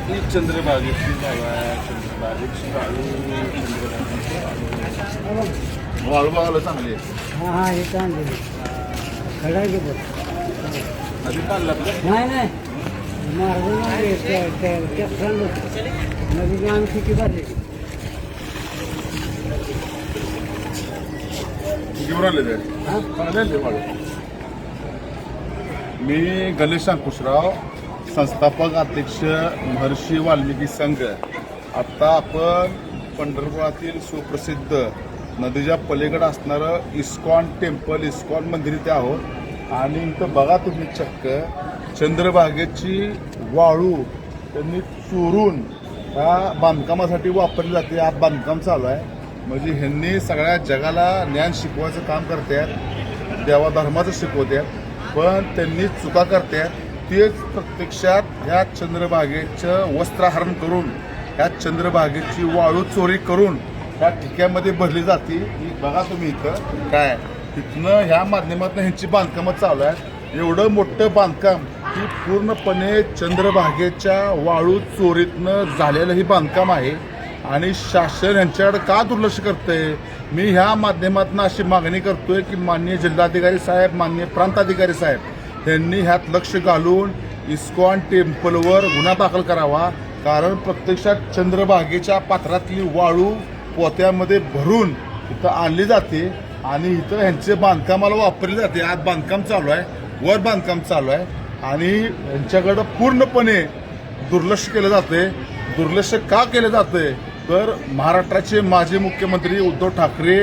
ही चंद्रभागेची जागा आहे. चंद्रभागेची वाळू बघायला चांगली आहे. हां हां हे चांगली खडा घे बघ. नदी काढला नाही नाही मार्ग नदीची आम्ही किती भरली. घेऊन आले ते हां चांगले वाळू. मी गणेश अंकुशराव, संस्थापक अध्यक्ष महर्षी वाल्मिकी संघ. आता आपण पंढरपुरातील सुप्रसिद्ध नदीच्या पलीकडे असणारं इस्कॉन टेम्पल, इस्कॉन मंदिर इथे आहोत. आणि इथं बघा तुम्ही चक्क चंद्रभागेची वाळू त्यांनी चोरून ह्या बांधकामासाठी वापरली जाते. आज बांधकाम चालू आहे. म्हणजे ह्यांनी सगळ्या जगाला ज्ञान शिकवायचं काम करतात, देवाधर्माचं शिकवतात. पण त्यांनी चुका करतात. तेच प्रत्यक्षात ह्या चंद्रभागेचं वस्त्रहरण करून ह्या चंद्रभागेची वाळू चोरी करून ह्या ठिक्यामध्ये भरली जाते. ही बघा तुम्ही इथं काय इथनं ह्या माध्यमातून ह्यांची बांधकामं चालू आहेत. एवढं मोठं बांधकाम ही पूर्णपणे चंद्रभागेच्या वाळू चोरीतनं झालेलं ही बांधकाम आहे. आणि शासन यांच्याकडे का दुर्लक्ष करतंय? मी ह्या माध्यमातून अशी मागणी करतोय की माननीय जिल्हाधिकारी साहेब, माननीय प्रांताधिकारी साहेब यांनी ह्यात लक्ष घालून इस्कॉन टेम्पलवर गुन्हा दाखल करावा. कारण प्रत्यक्षात चंद्रभागेच्या पात्रातली वाळू पोत्यामध्ये भरून इथं आणली जाते आणि इथं ह्यांचे बांधकामाला वापरले जाते. आज बांधकाम चालू आहे, वर बांधकाम चालू आहे आणि यांच्याकडं पूर्णपणे दुर्लक्ष केलं जाते. दुर्लक्ष का केलं जातंय तर महाराष्ट्राचे माजी मुख्यमंत्री उद्धव ठाकरे,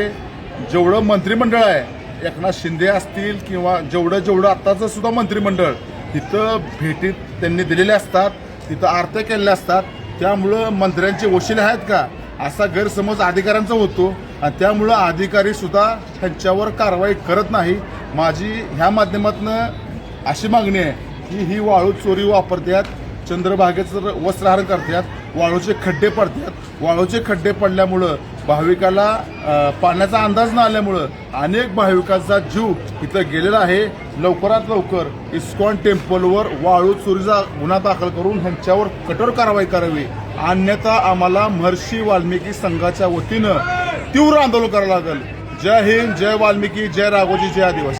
जेवढं मंत्रिमंडळ आहे, एकनाथ शिंदे असतील किंवा जेवढं आत्ताचं सुद्धा मंत्रिमंडळ इथं भेटीत त्यांनी दिलेले असतात, तिथं आरत्या केलेल्या असतात. त्यामुळं मंत्र्यांचे वशिले आहेत का असा गैरसमज अधिकाऱ्यांचा होतो आणि त्यामुळं अधिकारी सुद्धा त्यांच्यावर कारवाई करत नाही. माझी ह्या माध्यमातून अशी मागणी आहे की ही वाळू चोरी वापरतात, चंद्रभागेचं वस्त्रहरण करतात, वाळूचे खड्डे पडतात. वाळूचे खड्डे पडल्यामुळं भाविकाला पाण्याचा अंदाज न आल्यामुळं अनेक भाविकांचा जीव इथं गेलेला आहे. लवकरात लवकर इस्कॉन टेम्पलवर वाळू चोरीचा गुन्हा दाखल करून ह्यांच्यावर कठोर कारवाई करावी. अन्यथा आम्हाला महर्षी वाल्मिकी संघाच्या वतीनं तीव्र आंदोलन करावं लागेल. जय हिंद, जय वाल्मिकी, जय राघोजी, जय आदिवासी.